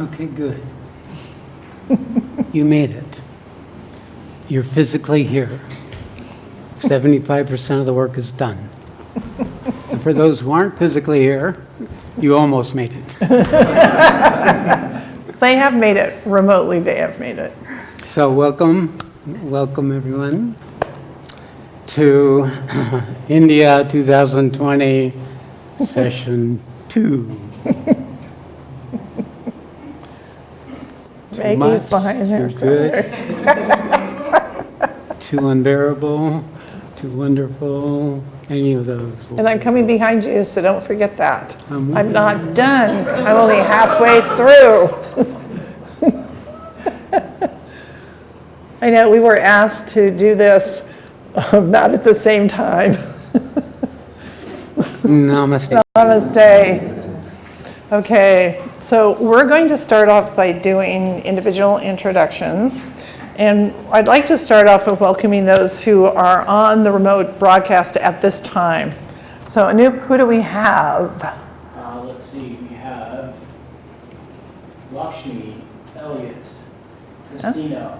Okay, good. You made it. You're physically here. 75% of the work is done. And for those who aren't physically here, you almost made it. They have made it. Remotely, they have made it. So welcome everyone to India 2020 session 2. Maggie's behind her. Too good. Too unbearable, too wonderful, any of those. And I'm coming behind you, so don't forget that. I'm I'm not done. I'm only halfway through. I know we were asked to do this not at the same time. Namaste. Namaste. Okay, so we're going to start off by doing individual introductions. And I'd like to start off with welcoming those who are on the remote broadcast at this time. So Anoop, who do we have? Let's see, we have Lakshmi, Elliot, Christina,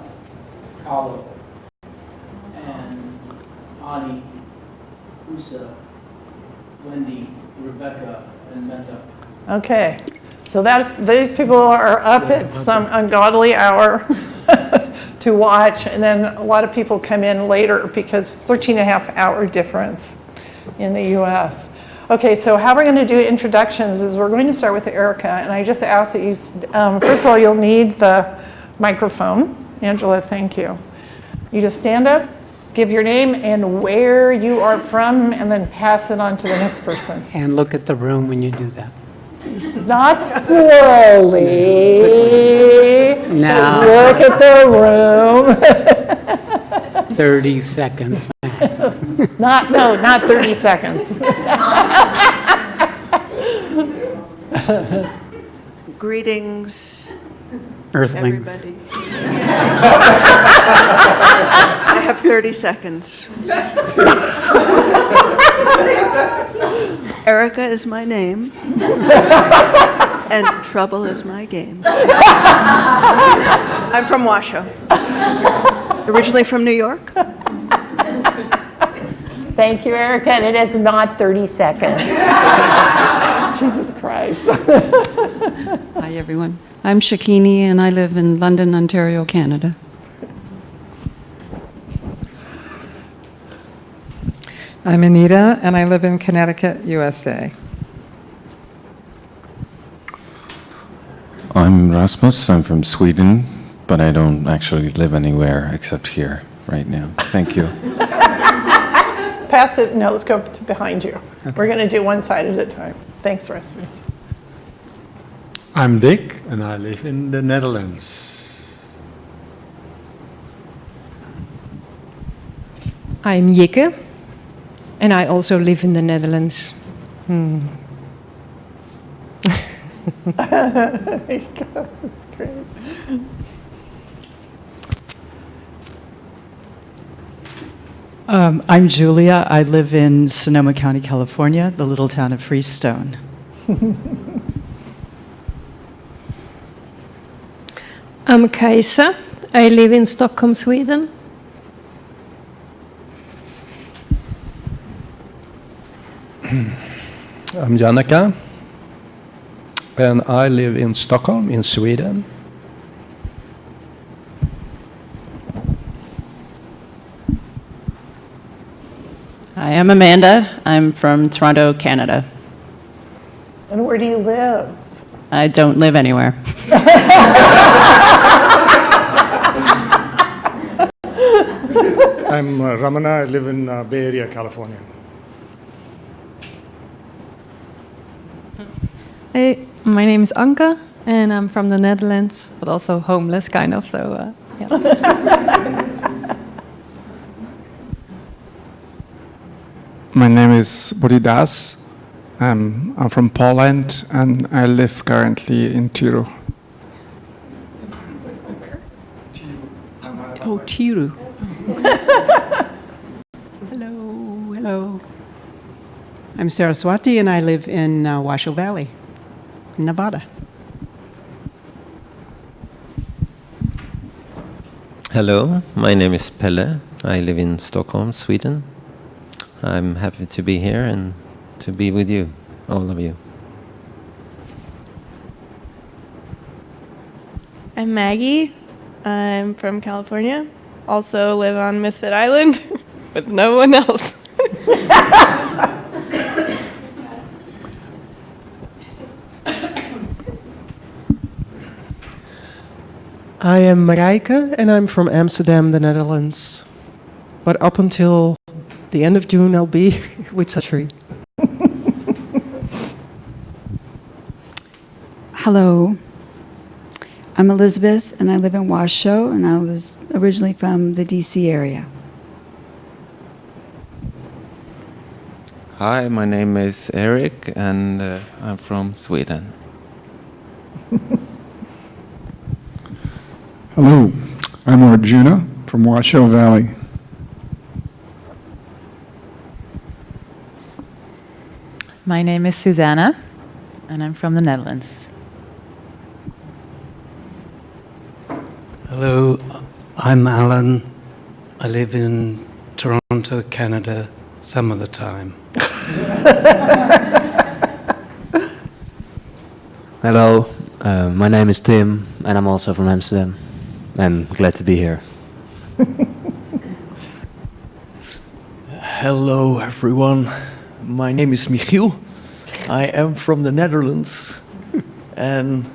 Carlo, and Ani, Usa, Wendy, Rebecca, and Meta. Okay, so these people are up at some ungodly hour to watch, and then a lot of people come in later because it's 13.5-hour difference in the US. Okay, so how we're going to do introductions is we're going to start with Erica, and I just ask that you, first of all, you'll need the microphone. Angela, thank you. You just stand up, give your name and where you are from, and then pass it on to the next person. And look at the room when you do that. Not slowly. Now. Look at the room. 30 seconds max. Not 30 seconds. Greetings, Earthlings. everybody. I have 30 seconds. Erica is my name, and trouble is my game. I'm from Washoe, originally from New York. Thank you, Erica, and it is not 30 seconds. Jesus Christ. Hi, everyone. I'm Shakini, and I live in London, Ontario, Canada. I'm Anita, and I live in Connecticut, USA. I'm Rasmus. I'm from Sweden, but I don't actually live anywhere except here right now. Thank you. Pass it. No, let's go to behind you. We're going to do one side at a time. Thanks, Rasmus. I'm Dick, and I live in the Netherlands. I'm Jikke, and I also live in the Netherlands. That's great. I'm Julia. I live in Sonoma County, California, the little town of Freestone. I'm Kajsa. I live in Stockholm, Sweden. I'm Janneka, and I live in Stockholm, in Sweden. Hi, I'm Amanda. I'm from Toronto, Canada. And where do you live? I don't live anywhere. I'm Ramana. I live in Bay Area, California. Hey, my name is Anke, and I'm from the Netherlands, but also homeless, kind of. So, yeah. My name is Boridas. I'm from Poland, and I live currently in Tiru. Oh, Tiru. Hello. I'm Saraswati, and I live in Washoe Valley, Nevada. Hello, my name is Pelle. I live in Stockholm, Sweden. I'm happy to be here and to be with you, all of you. I'm Maggie. I'm from California. Also live on Misfit Island with no one else. I am Marijke and I'm from Amsterdam, the Netherlands. But up until the end of June, I'll be with Satri. Hello. I'm Elizabeth and I live in Washoe and I was originally from the DC area. Hi, my name is Eric, and I'm from Sweden. Hello, I'm Arjuna from Washoe Valley. My name is Susanna, and I'm from the Netherlands. Hello, I'm Alan. I live in Toronto, Canada, some of the time. Hello, my name is Tim, and I'm also from Amsterdam, and glad to be here. Hello, everyone. My name is Michiel. I am from the Netherlands, and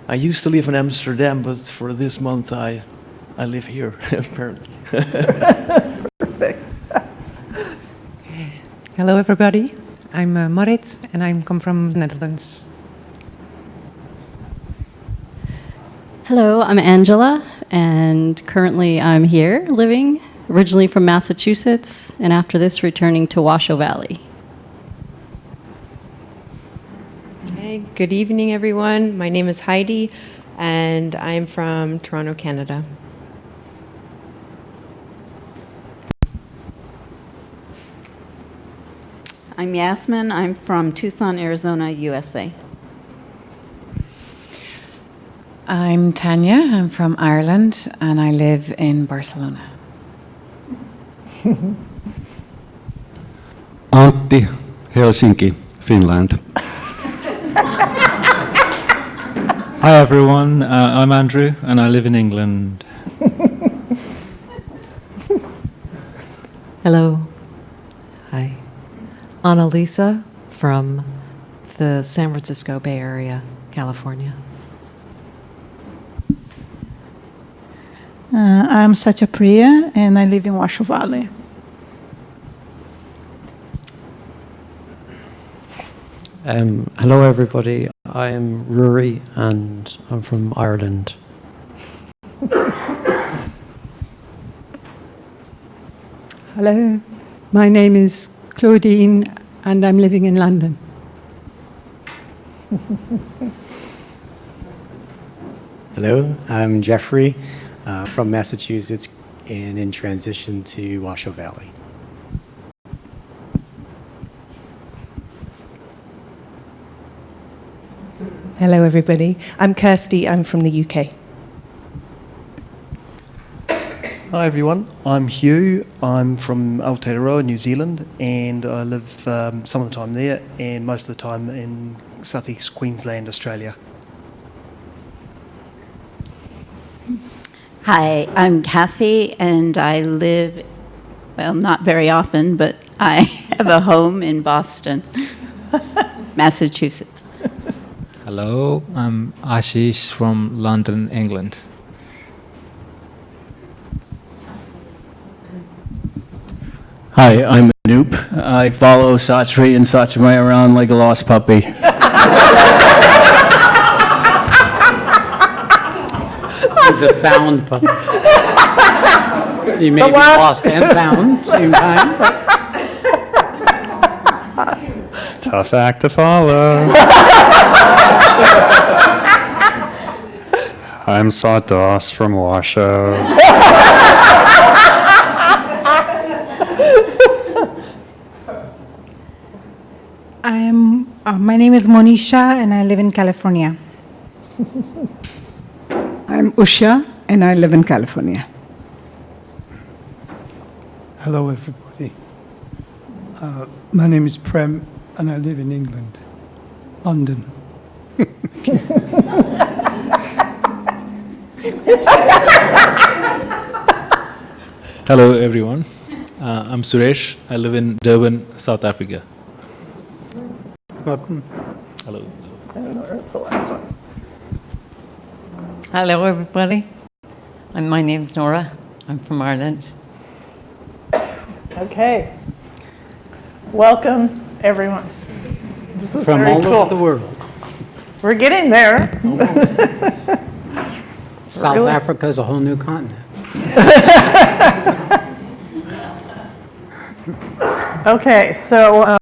I used to live in Amsterdam, but for this month I live here, apparently. Perfect. Hello, everybody. I'm Marit, and I come from the Netherlands. Hello, I'm Angela, and currently I'm here living, originally from Massachusetts, and after this returning to Washoe Valley. Okay, good evening, everyone. My name is Heidi, and I'm from Toronto, Canada. I'm Yasmin. I'm from Tucson, Arizona, USA. I'm Tanya. I'm from Ireland, and I live in Barcelona. Antti, Helsinki, Finland. Hi everyone, I'm Andrew and I live in England. Hello. Hi. Annalisa from the San Francisco Bay Area, California. I'm Satyapriya and I live in Washoe Valley. Hello everybody, I am Rory and I'm from Ireland. Hello, my name is Claudine and I'm living in London. Hello, I'm Jeffrey from Massachusetts and in transition to Washoe Valley. Hello, everybody. I'm Kirsty. I'm from the UK. Hi, everyone. I'm Hugh. I'm from Aotearoa, New Zealand, and I live some of the time there and most of the time in southeast Queensland, Australia. Hi, I'm Kathy, and I live, well, not very often, but I have a home in Boston, Massachusetts. Hello, I'm Ashish from London, England. Hi, I'm Anoop. I follow Satri and Satchmai around like a lost puppy. He's a found puppy. He may be lost and found same time. Tough act to follow. I'm Sawdoss from Washoe. My name is Monisha and I live in California. I'm Usha and I live in California. Hello, everybody. My name is Prem, and I live in England, London. Hello, everyone. I'm Suresh. I live in Durban, South Africa. Welcome. Hello. Hello, everybody. And my name's Nora. I'm from Ireland. Okay. Welcome, everyone. This is From very all cool. over the world. We're getting there. South Really? Africa is a whole new continent. Okay, so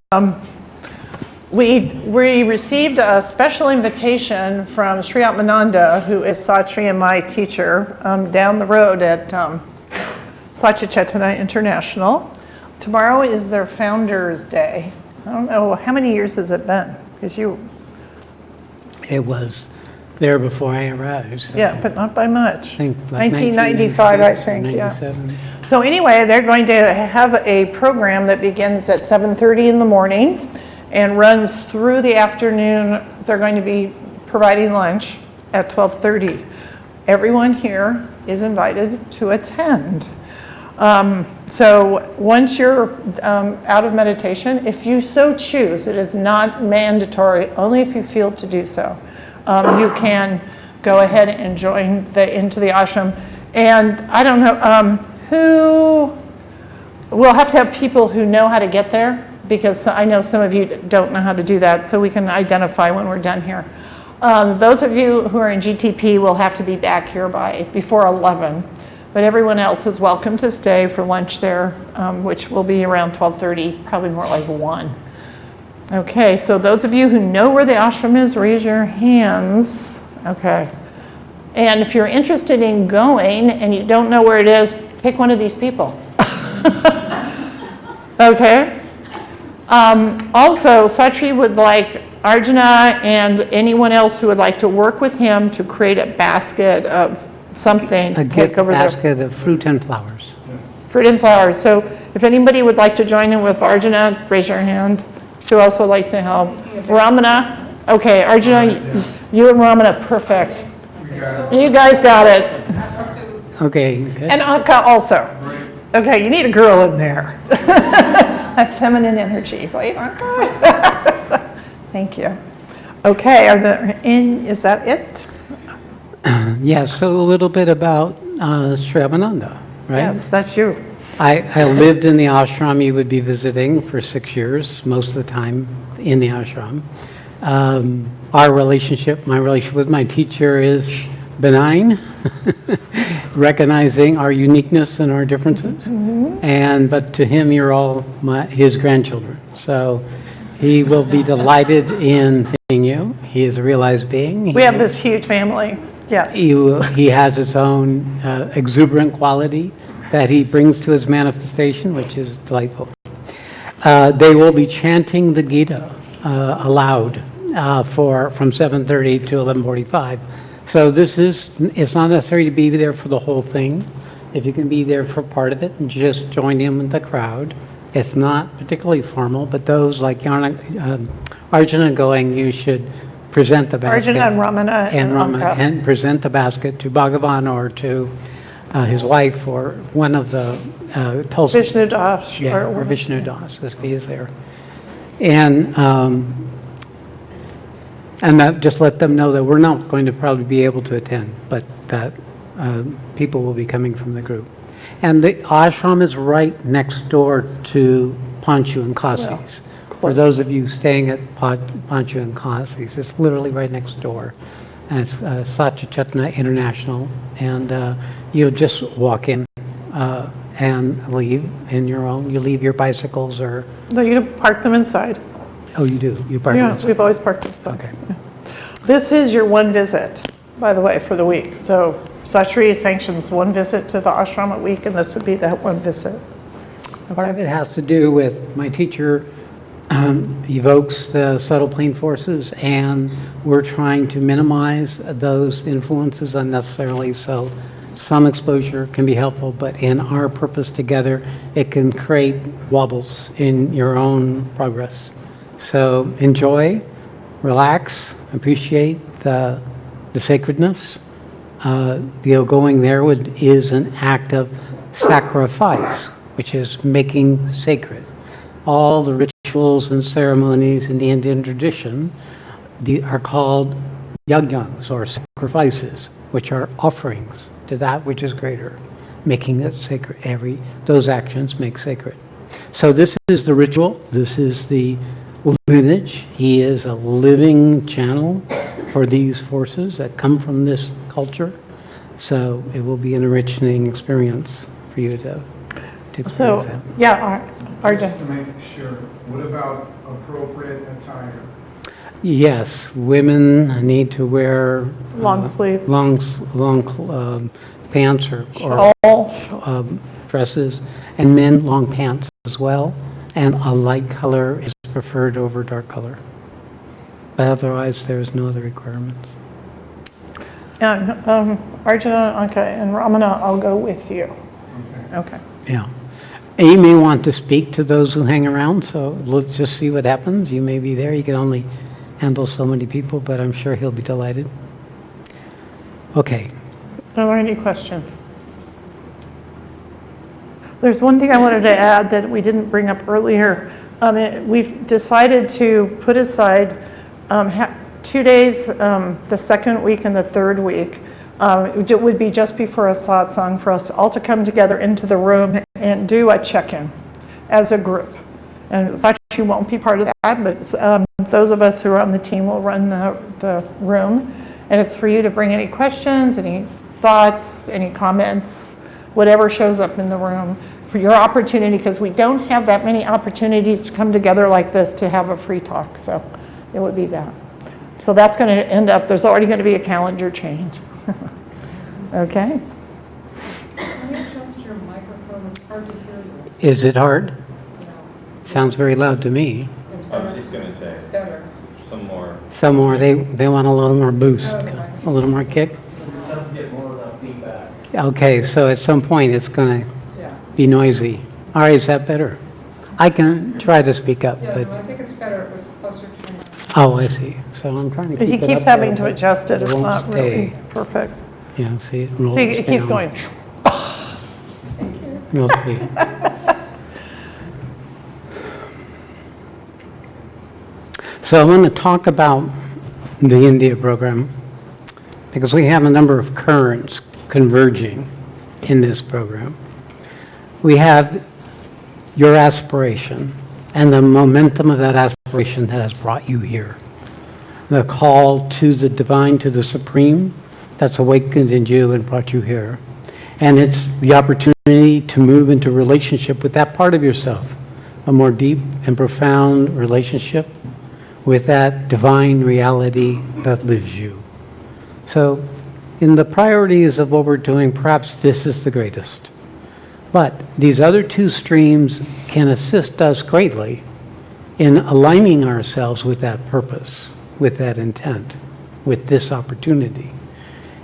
we received a special invitation from Sri Atmananda, who is Satri and my teacher, down the road at Satya Chaitanya International. Tomorrow is their Founders Day. I don't know, how many years has it been? Because It was there before I arrived. So yeah, but not by much. I think like 1995, I 1996 or think, yeah. 97. So anyway, they're going to have a program that begins at 7:30 in the morning and runs through the afternoon. They're going to be providing lunch at 12:30. Everyone here is invited to attend. So once you're out of meditation, if you so choose, it is not mandatory, only if you feel to do so. You can go ahead and join into the ashram. And I don't know, we'll have to have people who know how to get there, because I know some of you don't know how to do that, so we can identify when we're done here. Those of you who are in GTP will have to be back here before 11. But everyone else is welcome to stay for lunch there, which will be around 12:30, probably more like 1. Okay, so those of you who know where the ashram is, raise your hands. Okay. And if you're interested in going and you don't know where it is, pick one of these people. Okay. Also, Satri would like Arjuna and anyone else who would like to work with him to create a basket of something to A take gift over there. basket of fruit and flowers. Fruit and flowers. So if anybody would like to join in with Arjuna, raise your hand. Who else would like to help? Ramana? Okay, Arjuna, you and Ramana, perfect. You guys got it. Okay. Good. And Anka also. Okay, you need a girl in there. That feminine energy, right, Anka? Thank you. Okay, is that it? Yeah, so a little bit about Sri Ramananda, right? Yes, that's you. I lived in the ashram. You would be visiting for 6 years, most of the time in the ashram. Our relationship, my relationship with my teacher is benign, recognizing our uniqueness and our differences. But to him, you're all his grandchildren. So he will be delighted in seeing you. He is a realized being. We have this huge family. Yes. He has its own exuberant quality that he brings to his manifestation, which is delightful. They will be chanting the Gita aloud from 7:30 to 11:45. So it's not necessary to be there for the whole thing. If you can be there for part of it and just join in with the crowd. It's not particularly formal, but those like Arjuna going, you should present the basket. Arjuna and Ramana and Anka. And present the basket to Bhagavan or to his wife or one of the Tulsi. Vishnu Das. Yeah, or Vishnu Das, if he is there. And that just let them know that we're not going to probably be able to attend, but that people will be coming from the group. And the ashram is right next door to Panchu and Kasi's. For those of you staying at Panchu and Kasi's, it's literally right next door. And it's Satya Chaitanya International. And you'll just walk in and leave in your own. You leave your bicycles or... No, you park them inside. Oh, you do? You park them inside? Yeah, we've always parked inside. Okay. This is your one visit, by the way, for the week. So Satri sanctions one visit to the ashram a week, and this would be that one visit. Part of it has to do with my teacher evokes the subtle plane forces, and we're trying to minimize those influences unnecessarily. So some exposure can be helpful, but in our purpose together, it can create wobbles in your own progress. So enjoy, relax, appreciate the sacredness. Going there is an act of sacrifice, which is making sacred. All the rituals and ceremonies in the Indian tradition are called yajnas, or sacrifices, which are offerings to that which is greater, making it sacred. Those actions make sacred. So this is the ritual. This is the lineage. He is a living channel for these forces that come from this culture. So it will be an enriching experience for you to experience So, that. yeah, Arjun. Just to make sure, what about appropriate attire? Yes, women need to wear Long sleeves. long pants or Shawl. Dresses, and men long pants as well, and a light color is preferred over dark color. But otherwise, there's no other requirements. And Arjuna, okay, and Ramana, I'll go with you. Okay. Yeah. And you may want to speak to those who hang around, so let's just see what happens. You may be there. You can only handle so many people, but I'm sure he'll be delighted. Okay. Are there any questions? There's one thing I wanted to add that we didn't bring up earlier. We've decided to put aside 2 days, the second week and the third week. It would be just before a satsang for us all to come together into the room and do a check-in as a group. And Sachi won't be part of that, but those of us who are on the team will run the room. And it's for you to bring any questions, any thoughts, any comments, whatever shows up in the room for your opportunity, because we don't have that many opportunities to come together like this to have a free talk. So it would be that. So that's going to end up, there's already going to be a calendar change. Okay. Can you adjust your microphone? It's hard to hear you. Is it hard? Sounds very loud to me. I was just going to say. It's better. Some more. Some more, they want a little more boost, a little more kick. Get more of that feedback. Okay, so at some point it's going to be noisy. All right, is that better? I can try to speak up, Yeah, but, no, I think it's better. It was closer to my oh, I see. So I'm trying to But keep he it keeps up there, having to but adjust it. It's won't not really stay. perfect. Yeah, see, it rolls See, it keeps down. going. You'll see. So I want to talk about the India program because we have a number of currents converging in this program. We have your aspiration and the momentum of that aspiration that has brought you here. The call to the divine, to the supreme, that's awakened in you and brought you here. And it's the opportunity to move into relationship with that part of yourself, a more deep and profound relationship with that divine reality that lives you. So in the priorities of what we're doing, perhaps this is the greatest. But these other two streams can assist us greatly in aligning ourselves with that purpose, with that intent, with this opportunity.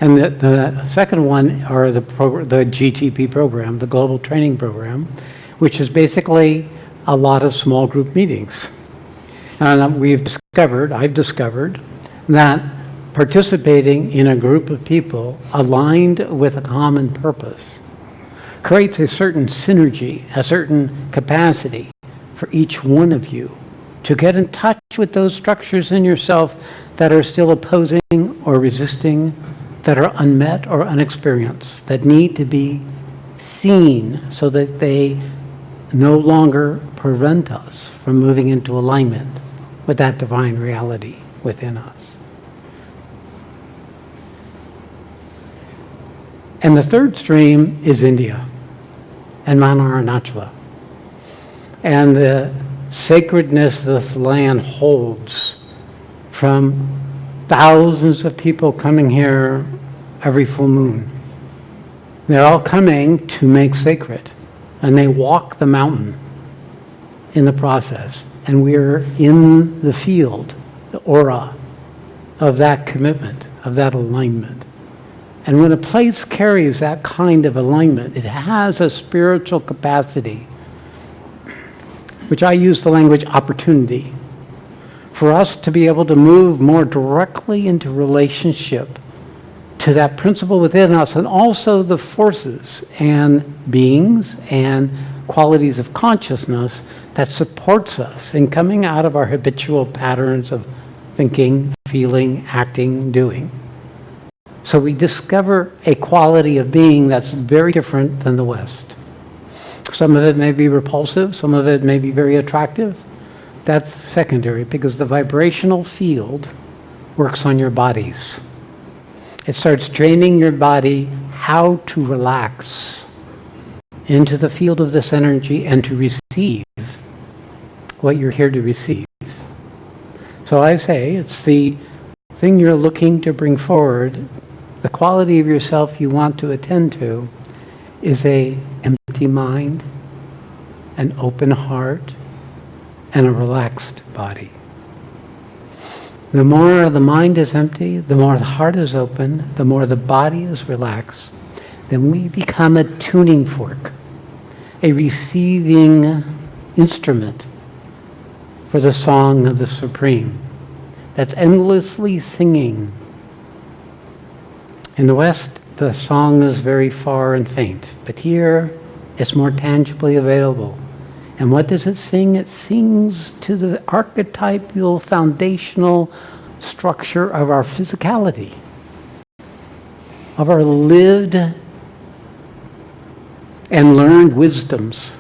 And the second one are the GTP program, the Global Training Program, which is basically a lot of small group meetings. And I've discovered that participating in a group of people aligned with a common purpose creates a certain synergy, a certain capacity for each one of you to get in touch with those structures in yourself that are still opposing or resisting, that are unmet or unexperienced, that need to be seen so that they no longer prevent us from moving into alignment with that divine reality within us. And the third stream is India and Mount Arunachala. And the sacredness this land holds from thousands of people coming here every full moon. They're all coming to make sacred, and they walk the mountain in the process. And we're in the field, the aura of that commitment, of that alignment. And when a place carries that kind of alignment, it has a spiritual capacity, which I use the language opportunity, for us to be able to move more directly into relationship to that principle within us, and also the forces and beings and qualities of consciousness that supports us in coming out of our habitual patterns of thinking, feeling, acting, doing. So we discover a quality of being that's very different than the West. Some of it may be repulsive, some of it may be very attractive. That's secondary, because the vibrational field works on your bodies. It starts training your body how to relax into the field of this energy and to receive what you're here to receive. So I say it's the thing you're looking to bring forward, the quality of yourself you want to attend to is an empty mind, an open heart, and a relaxed body. The more the mind is empty, the more the heart is open, the more the body is relaxed, then we become a tuning fork, a receiving instrument for the song of the Supreme that's endlessly singing. In the West, the song is very far and faint, but here it's more tangibly available. And what does it sing? It sings to the archetypal foundational structure of our physicality, of our lived and learned wisdoms.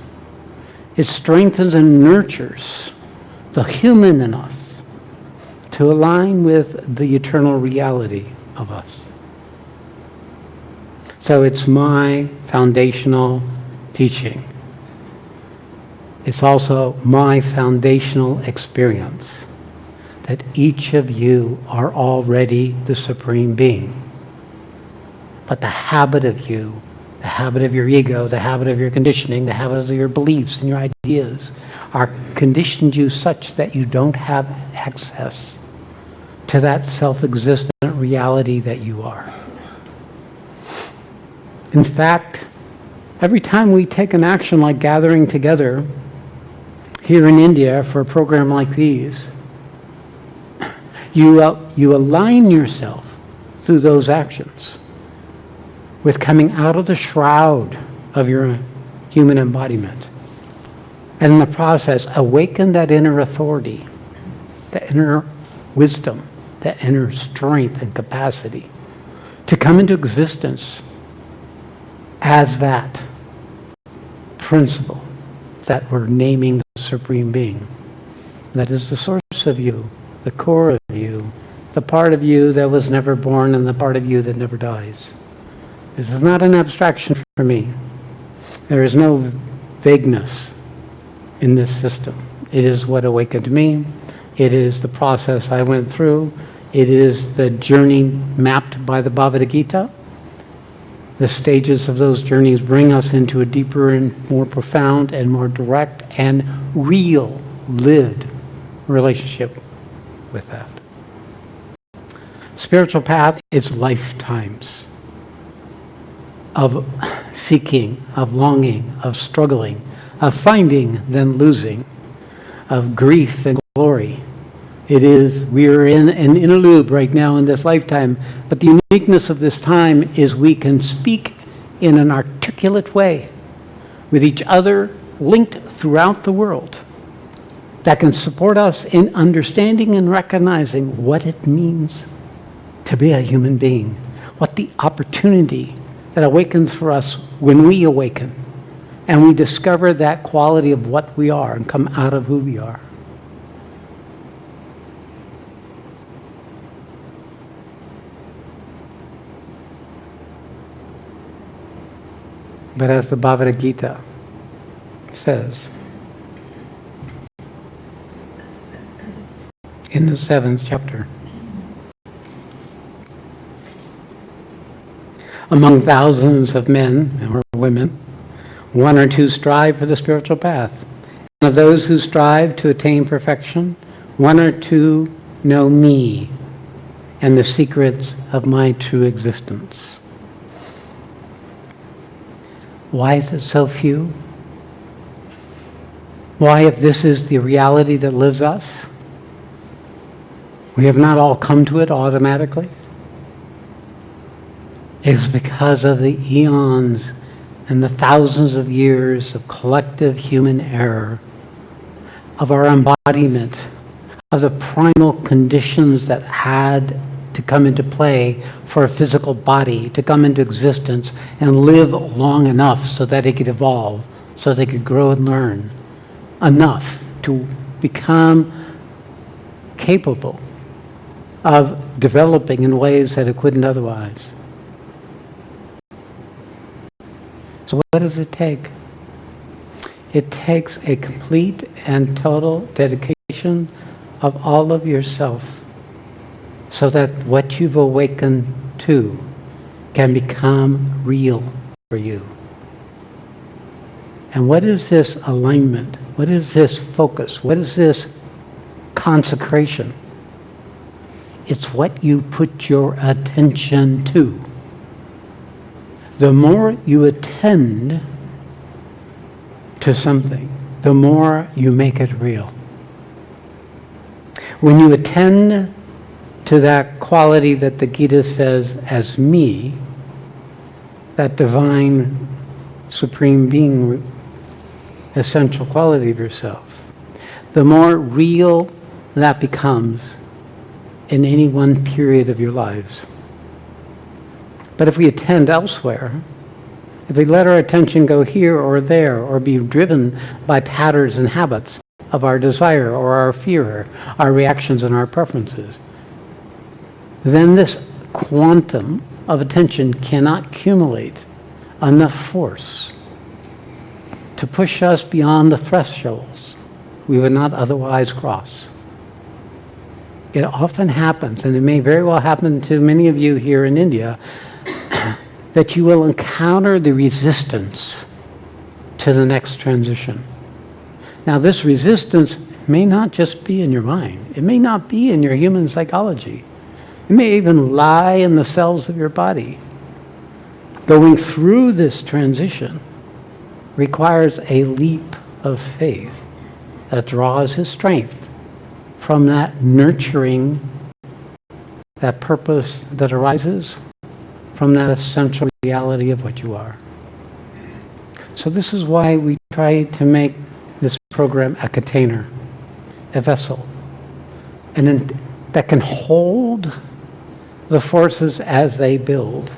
It strengthens and nurtures the human in us to align with the eternal reality of us. So it's my foundational teaching. It's also my foundational experience that each of you are already the Supreme Being. But the habit of you, the habit of your ego, the habit of your conditioning, the habit of your beliefs and your ideas are conditioned you such that you don't have access to that self-existent reality that you are. In fact, every time we take an action like gathering together here in India for a program like these, you align yourself through those actions with coming out of the shroud of your human embodiment. And in the process, awaken that inner authority, that inner wisdom, that inner strength and capacity to come into existence as that principle that we're naming the Supreme Being. That is the source of you, the core of you, the part of you that was never born and the part of you that never dies. This is not an abstraction for me. There is no vagueness in this system. It is what awakened me. It is the process I went through. It is the journey mapped by the Bhagavad Gita. The stages of those journeys bring us into a deeper and more profound and more direct and real, lived relationship with that. Spiritual path is lifetimes of seeking, of longing, of struggling, of finding, then losing, of grief and glory. We're in an interlude right now in this lifetime, but the uniqueness of this time is we can speak in an articulate way with each other, linked throughout the world, that can support us in understanding and recognizing what it means to be a human being, what the opportunity that awakens for us when we awaken and we discover that quality of what we are and come out of who we are. But as the Bhagavad Gita says, in the 7th chapter, among thousands of men or women, one or two strive for the spiritual path. And of those who strive to attain perfection, one or two know me and the secrets of my true existence. Why is it so few? Why, if this is the reality that lives us, we have not all come to it automatically? It's because of the eons and the thousands of years of collective human error, of our embodiment, of the primal conditions that had to come into play for a physical body to come into existence and live long enough so that it could evolve, so they could grow and learn enough to become capable of developing in ways that it couldn't otherwise. So what does it take? It takes a complete and total dedication of all of yourself so that what you've awakened to can become real for you. And what is this alignment? What is this focus? What is this consecration? It's what you put your attention to. The more you attend to something, the more you make it real. When you attend to that quality that the Gita says as me, that divine supreme being, essential quality of yourself, the more real that becomes in any one period of your lives. But if we attend elsewhere, if we let our attention go here or there, or be driven by patterns and habits of our desire or our fear, our reactions and our preferences, then this quantum of attention cannot accumulate enough force to push us beyond the thresholds we would not otherwise cross. It often happens, and it may very well happen to many of you here in India, that you will encounter the resistance to the next transition. Now, this resistance may not just be in your mind. It may not be in your human psychology. It may even lie in the cells of your body. Going through this transition requires a leap of faith that draws his strength from that nurturing, that purpose that arises from that essential reality of what you are. So this is why we try to make this program a container, a vessel, and that can hold the forces as they build,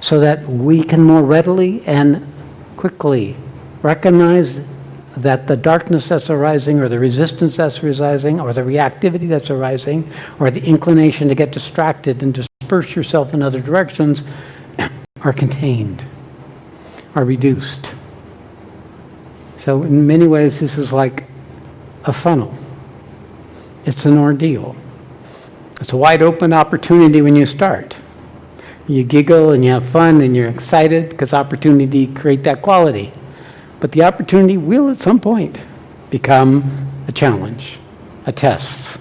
so that we can more readily and quickly recognize that the darkness that's arising, or the resistance that's arising, or the reactivity that's arising, or the inclination to get distracted and disperse yourself in other directions are contained, are reduced. So in many ways, this is like a funnel. It's an ordeal. It's a wide open opportunity when you start. You giggle and you have fun and you're excited because opportunity create that quality. But the opportunity will at some point become a challenge, a test.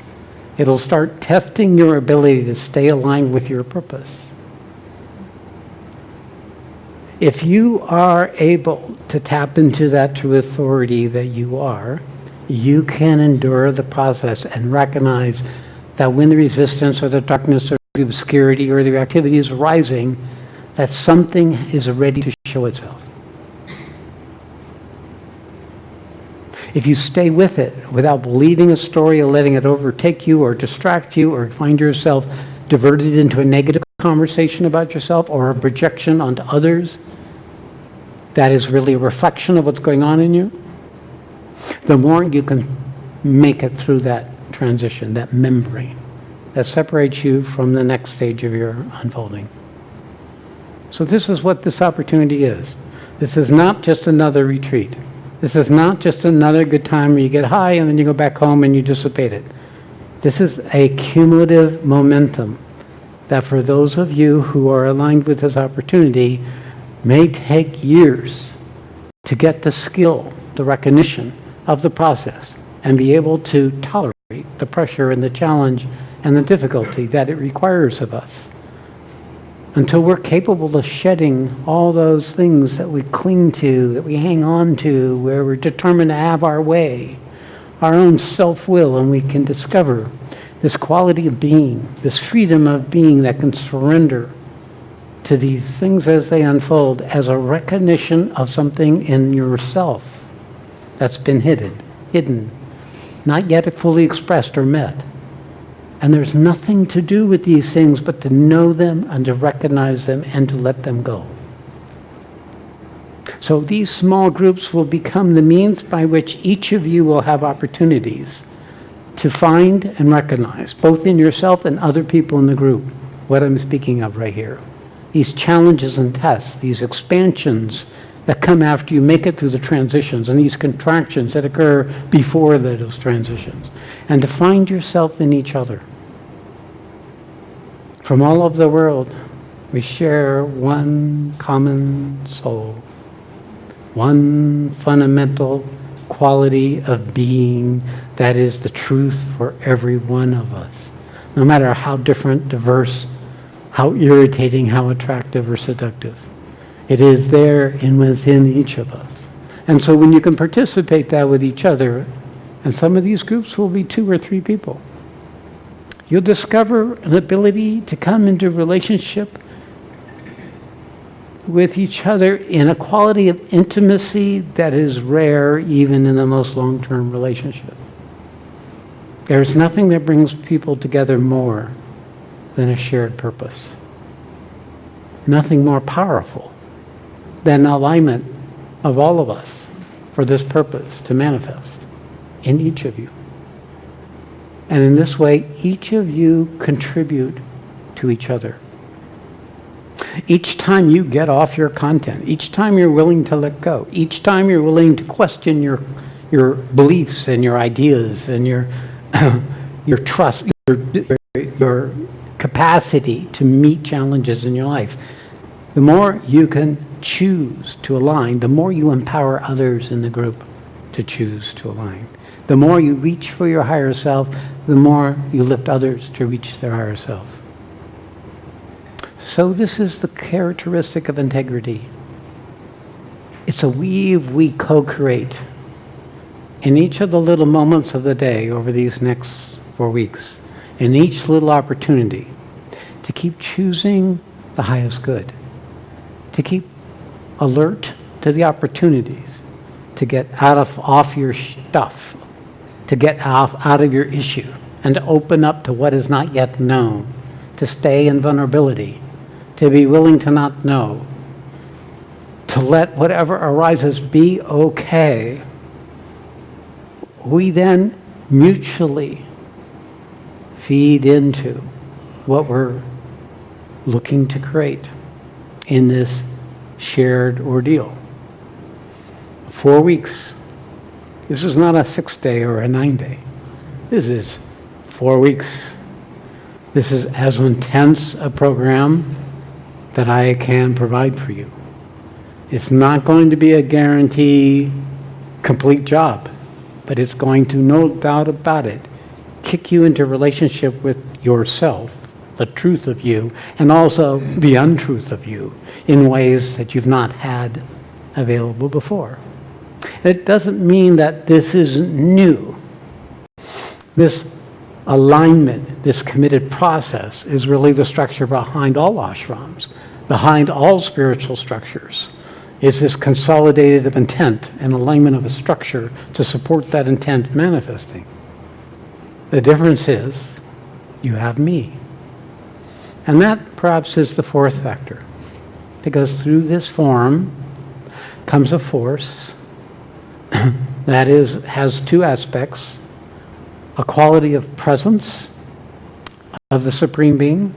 It'll start testing your ability to stay aligned with your purpose. If you are able to tap into that true authority that you are, you can endure the process and recognize that when the resistance or the darkness or the obscurity or the activity is rising, that something is ready to show itself. If you stay with it without believing a story or letting it overtake you or distract you or find yourself diverted into a negative conversation about yourself or a projection onto others that is really a reflection of what's going on in you, the more you can make it through that transition, that membrane that separates you from the next stage of your unfolding. So this is what this opportunity is. This is not just another retreat. This is not just another good time where you get high and then you go back home and you dissipate it. This is a cumulative momentum that for those of you who are aligned with this opportunity may take years to get the skill, the recognition of the process, and be able to tolerate the pressure and the challenge and the difficulty that it requires of us. until we're capable of shedding all those things that we cling to, that we hang on to, where we're determined to have our way, our own self-will, and we can discover this quality of being, this freedom of being that can surrender to these things as they unfold as a recognition of something in yourself that's been hidden, not yet fully expressed or met. And there's nothing to do with these things but to know them and to recognize them and to let them go. So these small groups will become the means by which each of you will have opportunities to find and recognize, both in yourself and other people in the group, what I'm speaking of right here. These challenges and tests, these expansions that come after you make it through the transitions, and these contractions that occur before those transitions, and to find yourself in each other. From all over the world, we share one common soul, one fundamental quality of being that is the truth for every one of us, no matter how different, diverse, how irritating, how attractive or seductive. It is there and within each of us. And so when you can participate that with each other, and some of these groups will be 2 or 3 people, you'll discover an ability to come into relationship with each other in a quality of intimacy that is rare even in the most long-term relationship. There's nothing that brings people together more than a shared purpose. Nothing more powerful than alignment of all of us for this purpose to manifest in each of you. And in this way, each of you contribute to each other. Each time you get off your content, each time you're willing to let go, each time you're willing to question your beliefs and your ideas and your trust, your capacity to meet challenges in your life, the more you can choose to align, the more you empower others in the group to choose to align. The more you reach for your higher self, the more you lift others to reach their higher self. So this is the characteristic of integrity. It's a weave we co-create in each of the little moments of the day over these next 4 weeks, in each little opportunity to keep choosing the highest good, to keep alert to the opportunities to get off your stuff, to get out of your issue, and to open up to what is not yet known, to stay in vulnerability, to be willing to not know, to let whatever arises be okay. We then mutually feed into what we're looking to create in this shared ordeal. 4 weeks. This is not a 6-day or a 9-day. This is 4 weeks. This is as intense a program that I can provide for you. It's not going to be a guarantee complete job, but it's going to, no doubt about it, kick you into relationship with yourself, the truth of you, and also the untruth of you in ways that you've not had available before. It doesn't mean that this isn't new. This alignment, this committed process is really the structure behind all ashrams, behind all spiritual structures. Is this consolidated of intent and alignment of a structure to support that intent manifesting. The difference is you have me. And that perhaps is the 4th factor, because through this form comes a force that has 2 aspects: a quality of presence of the Supreme Being,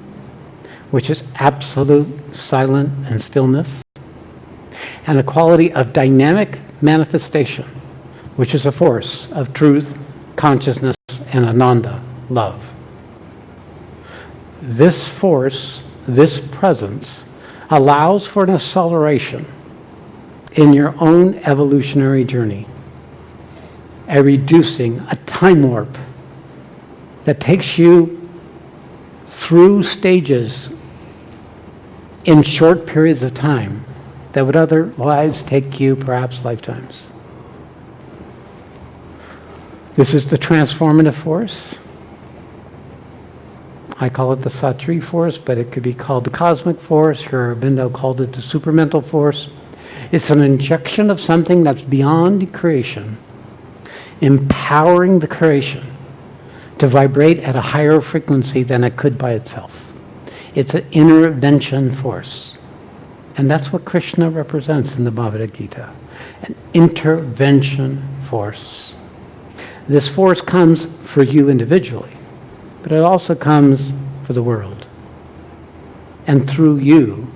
which is absolute silence and stillness, and a quality of dynamic manifestation, which is a force of truth, consciousness, and Ananda, love. This force, this presence, allows for an acceleration in your own evolutionary journey, a reducing, a time warp that takes you through stages in short periods of time that would otherwise take you perhaps lifetimes. This is the transformative force. I call it the Satri force, but it could be called the cosmic force. Sri Aurobindo called it the supramental force. It's an injection of something that's beyond creation, empowering the creation to vibrate at a higher frequency than it could by itself. It's an intervention force. And that's what Krishna represents in the Bhagavad Gita, an intervention force. This force comes for you individually, but it also comes for the world. And through you,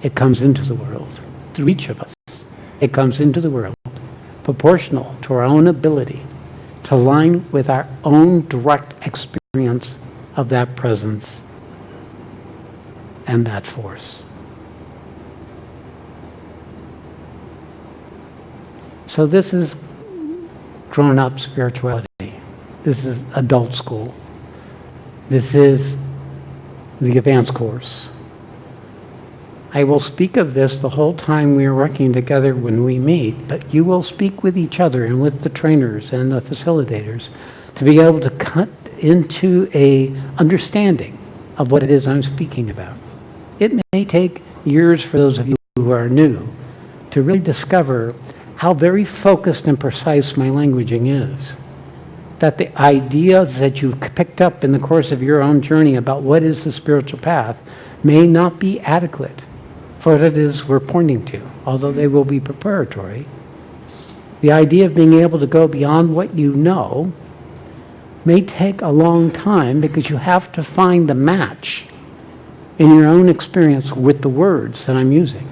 it comes into the world. Through each of us, it comes into the world, proportional to our own ability to align with our own direct experience of that presence and that force. So this is grown-up spirituality. This is adult school. This is the advanced course. I will speak of this the whole time we are working together when we meet, but you will speak with each other and with the trainers and the facilitators to be able to cut into a understanding of what it is I'm speaking about. It may take years for those of you who are new to really discover how very focused and precise my languaging is. That the ideas that you've picked up in the course of your own journey about what is the spiritual path may not be adequate for what it is we're pointing to, although they will be preparatory. The idea of being able to go beyond what you know may take a long time because you have to find the match in your own experience with the words that I'm using.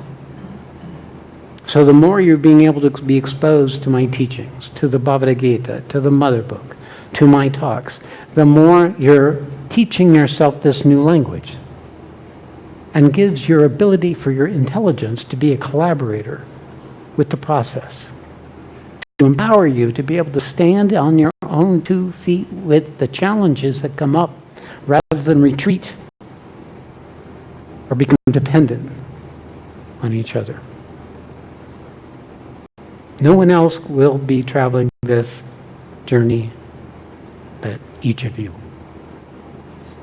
So the more you're being able to be exposed to my teachings, to the Bhagavad Gita, to the Mother Book, to my talks, the more you're teaching yourself this new language, and gives your ability for your intelligence to be a collaborator with the process, to empower you to be able to stand on your own 2 feet with the challenges that come up rather than retreat or become dependent on each other. No one else will be traveling this journey but each of you.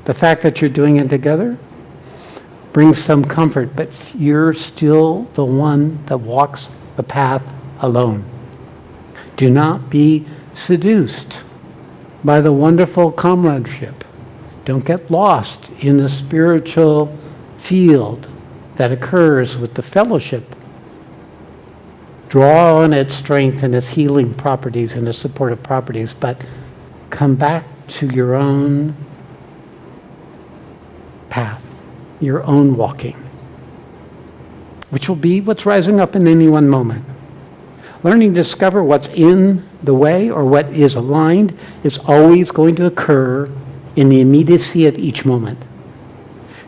The fact that you're doing it together brings some comfort, but you're still the one that walks the path alone. Do not be seduced by the wonderful comradeship. Don't get lost in the spiritual field that occurs with the fellowship. Draw on its strength and its healing properties and its supportive properties, but come back to your own path, your own walking, which will be what's rising up in any one moment. Learning to discover what's in the way or what is aligned is always going to occur in the immediacy of each moment.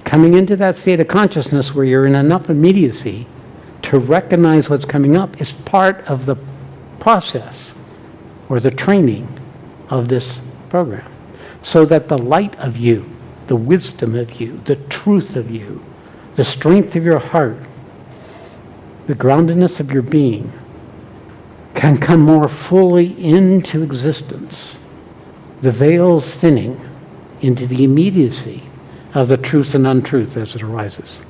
Coming into that state of consciousness where you're in enough immediacy to recognize what's coming up is part of the process or the training of this program, so that the light of you, the wisdom of you, the truth of you, the strength of your heart, the groundedness of your being can come more fully into existence, the veils thinning into the immediacy of the truth and untruth as it arises.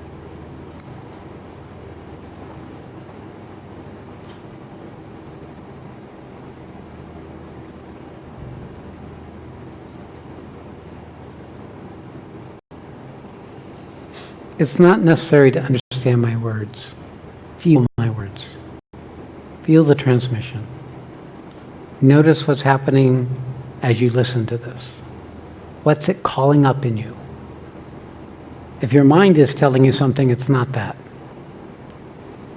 It's not necessary to understand my words. Feel my words. Feel the transmission. Notice what's happening as you listen to this. What's it calling up in you? If your mind is telling you something, it's not that.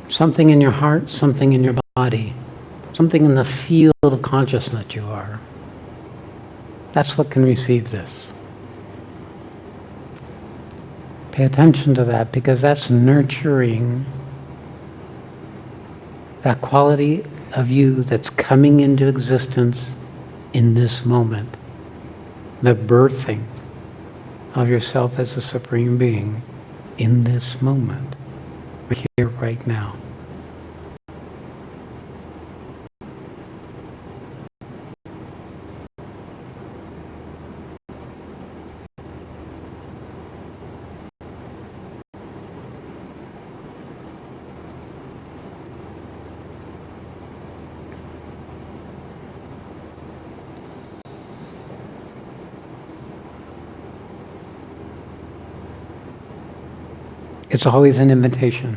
Something in your heart, something in your body, something in the field of consciousness you are. That's what can receive this. Pay attention to that, because that's nurturing that quality of you that's coming into existence in this moment. The birthing of yourself as a supreme being in this moment, right here, right now. It's always an invitation.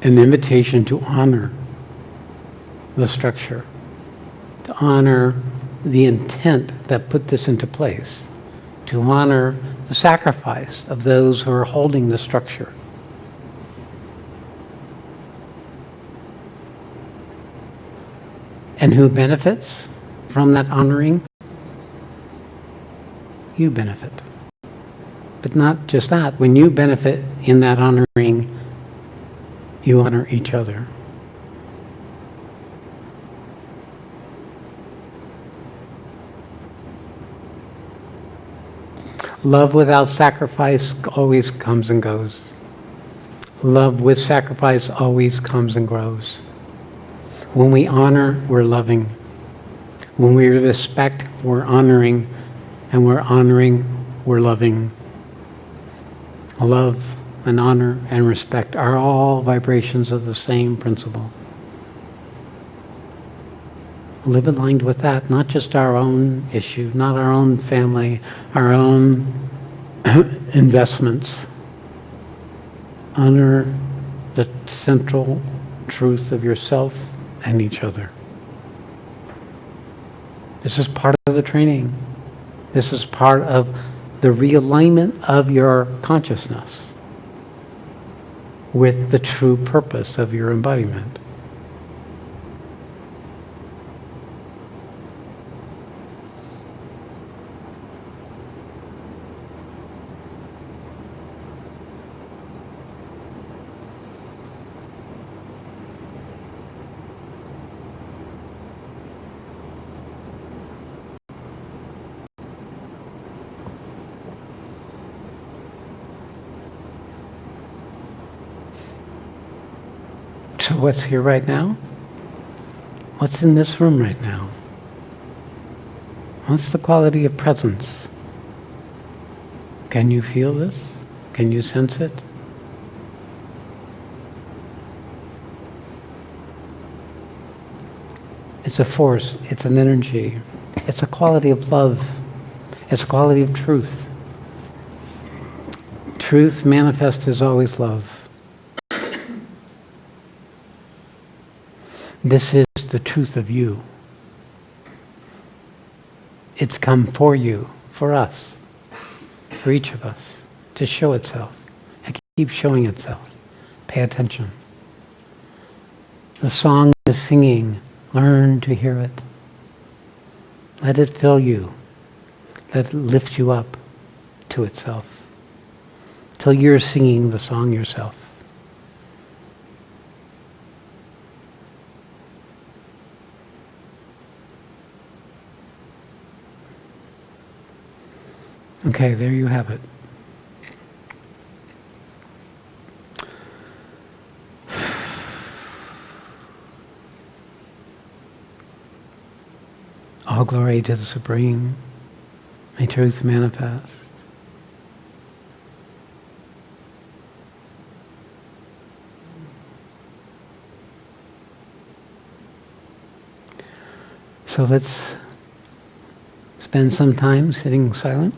An invitation to honor the structure, to honor the intent that put this into place, to honor the sacrifice of those who are holding the structure. And who benefits from that honoring? You benefit. But not just that. When you benefit in that honoring, you honor each other. Love without sacrifice always comes and goes. Love with sacrifice always comes and grows. When we honor, we're loving. When we respect, we're honoring. And we're honoring, we're loving. Love and honor and respect are all vibrations of the same principle. Live aligned with that, not just our own issue, not our own family, our own investments. Honor the central truth of yourself and each other. This is part of the training. This is part of the realignment of your consciousness with the true purpose of your embodiment. So what's here right now? What's in this room right now? What's the quality of presence? Can you feel this? Can you sense it? It's a force, it's an energy, it's a quality of love, it's a quality of truth. Truth manifest is always love. This is the truth of you. It's come for you, for us, for each of us, to show itself. It keeps showing itself. Pay attention. The song is singing. Learn to hear it. Let it fill you. Let it lift you up to itself. Till you're singing the song yourself. Okay, there you have it. All glory to the Supreme. May truth manifest. So let's spend some time sitting silent.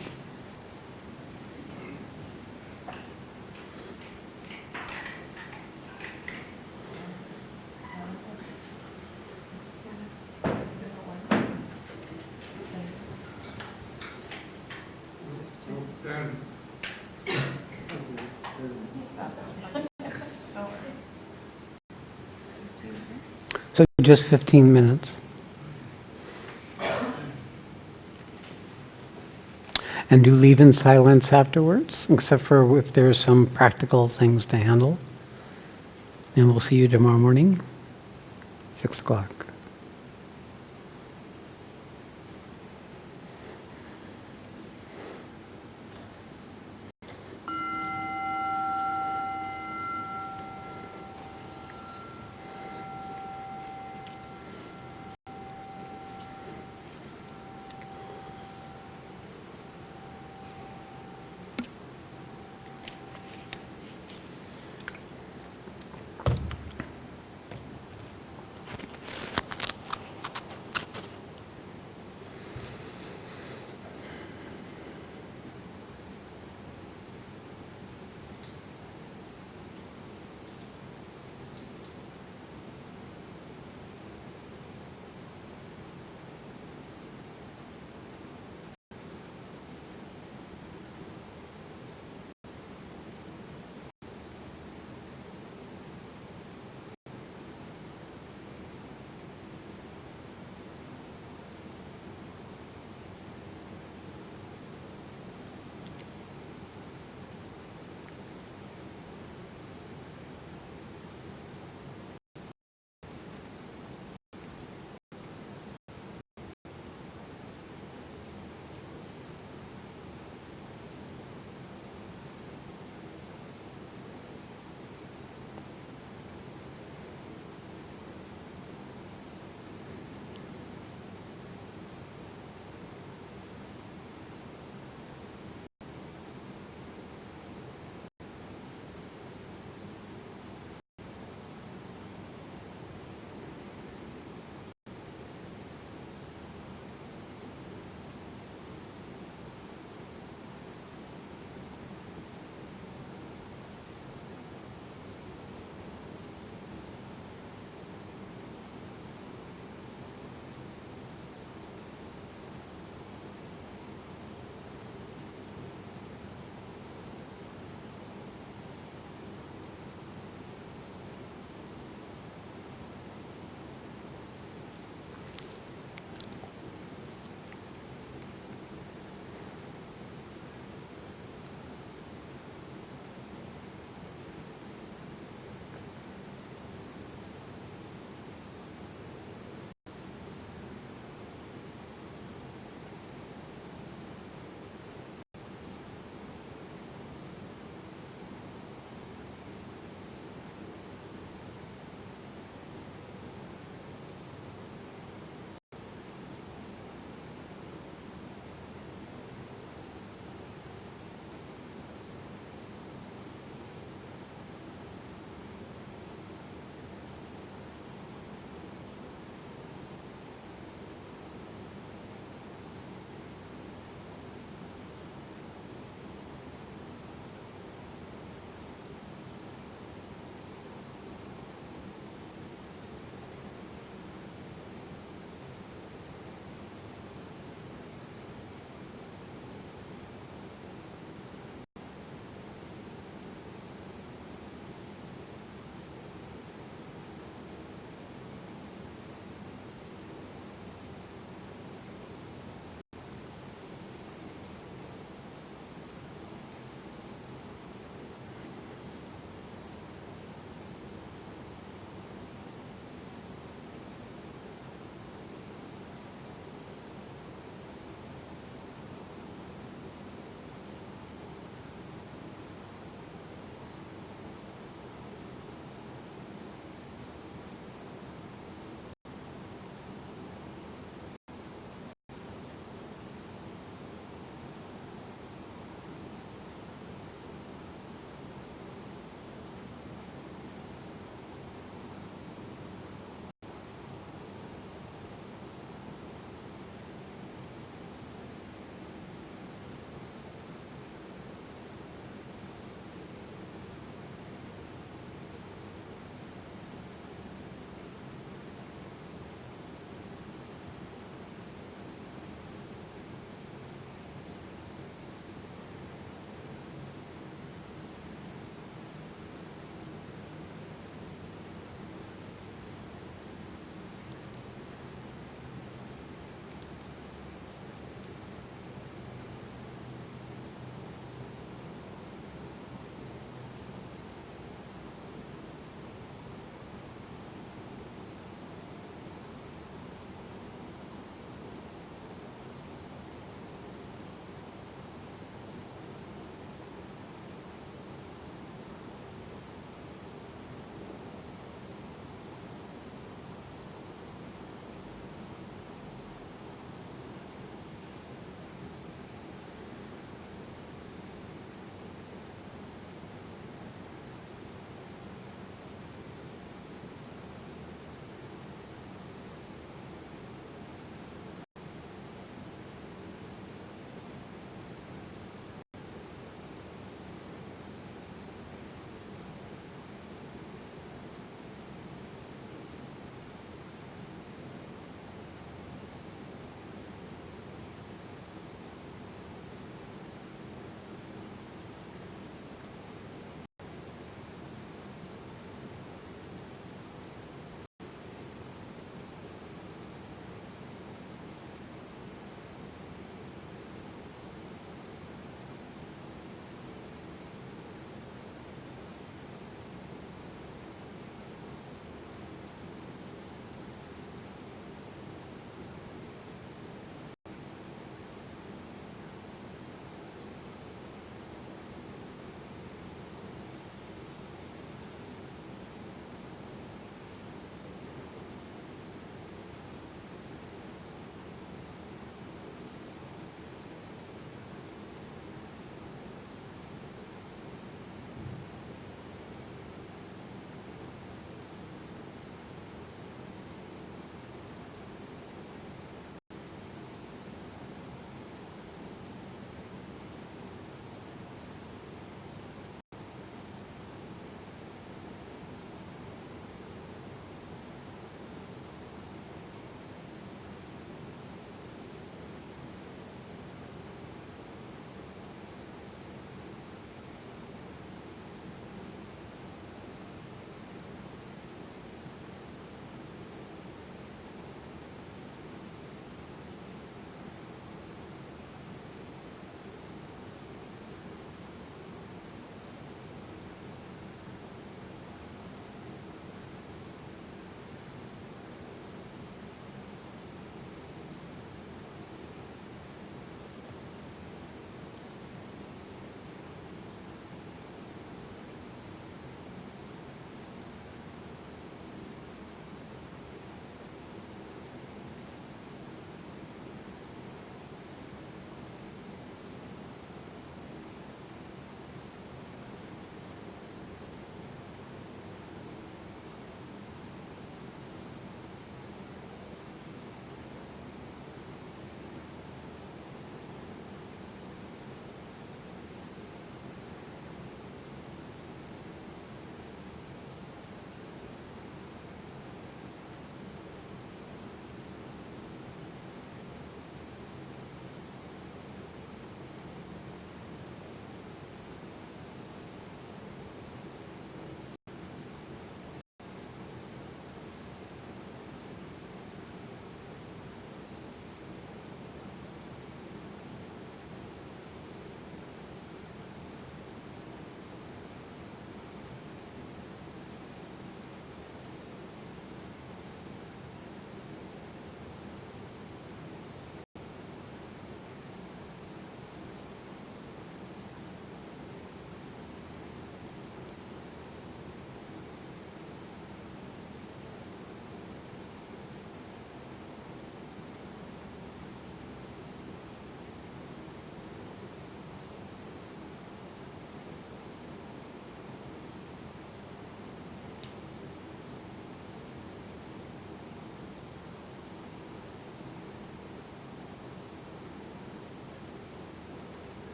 So just 15 minutes. And do leave in silence afterwards, except for if there's some practical things to handle. And we'll see you tomorrow morning, 6 o'clock.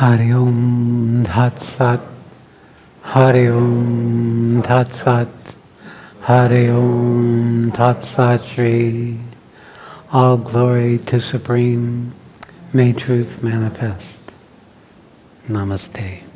Hari Om Tat Sat. Hari Om Tat Sat. Hari Om Tat Sat Shri. All glory to Supreme. May truth manifest. Namaste.